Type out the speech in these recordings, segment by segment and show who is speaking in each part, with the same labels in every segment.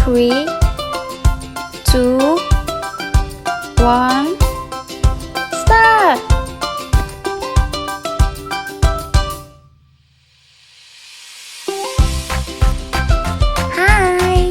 Speaker 1: 3, 2, 1, start! Hi!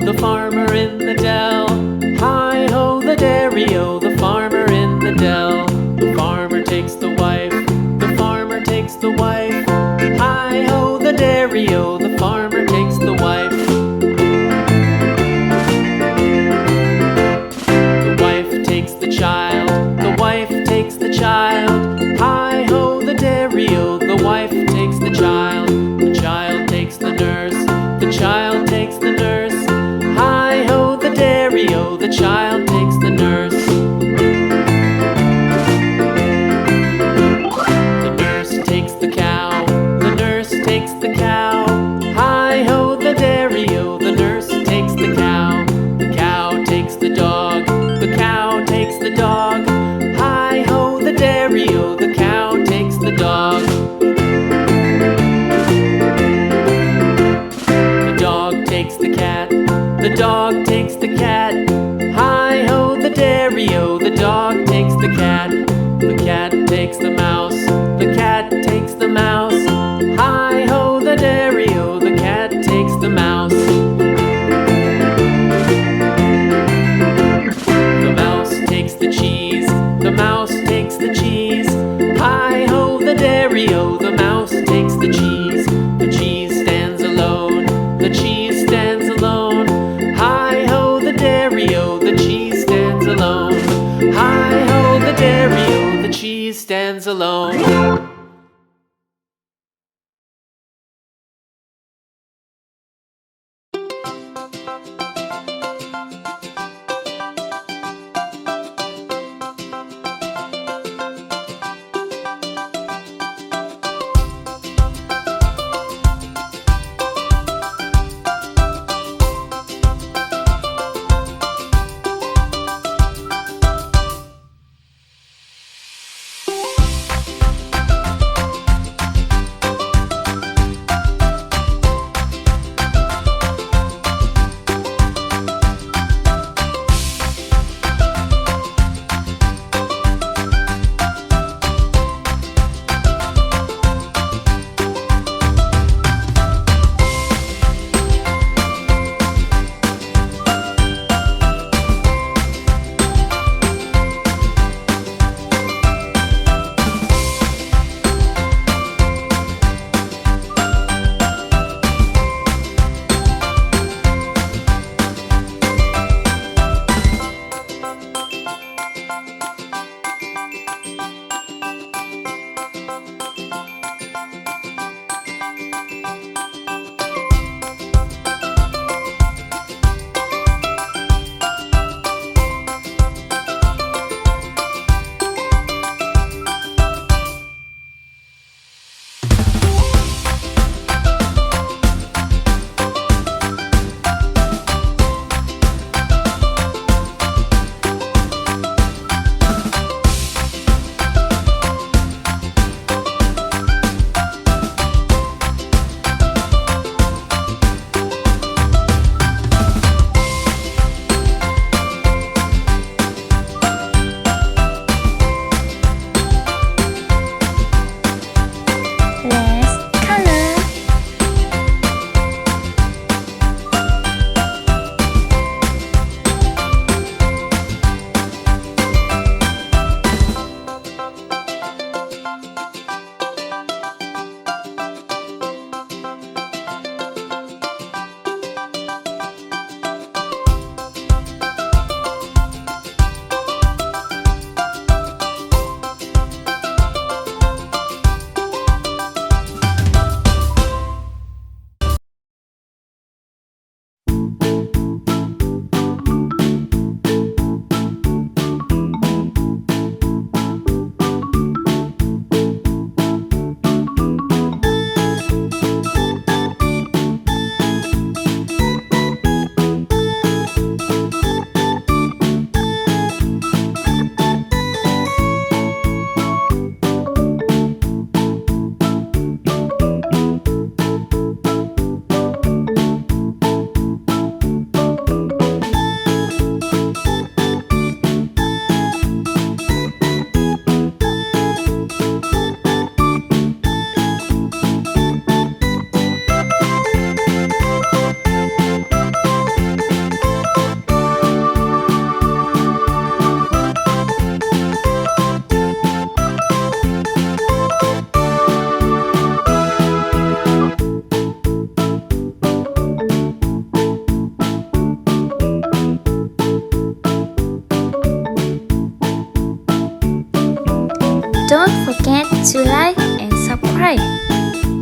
Speaker 2: The farmer in the dell. Hi-ho, the dairy-o, the farmer in the dell. The farmer takes the wife, the farmer takes the wife. Hi-ho, the dairy-o, the farmer takes the wife. The wife takes the child, the wife takes the child. Hi-ho, the dairy-o, the wife takes the child. The child takes the nurse, the child takes the nurse. Hi-ho, the dairy-o, the child takes the nurse. The nurse takes the cow, the nurse takes the cow. Hi-ho, the dairy-o, the nurse takes the cow. The cow takes the dog, the cow takes the dog. Hi-ho, the dairy-o, the cow takes the dog. The dog takes the cat, the dog takes the cat. Hi-ho, the dairy-o, the dog takes the cat. The cat takes the mouse, the cat takes the mouse. Hi-ho, the dairy-o, the cat takes the mouse. The mouse takes the cheese, the mouse takes the cheese. Hi-ho, the dairy-o, the mouse takes the cheese. The cheese stands alone, the cheese stands alone. Hi-ho, the dairy-o, the cheese stands alone. Hi-ho, the dairy-o, the cheese stands alone.
Speaker 1: Don't forget to like and subscribe.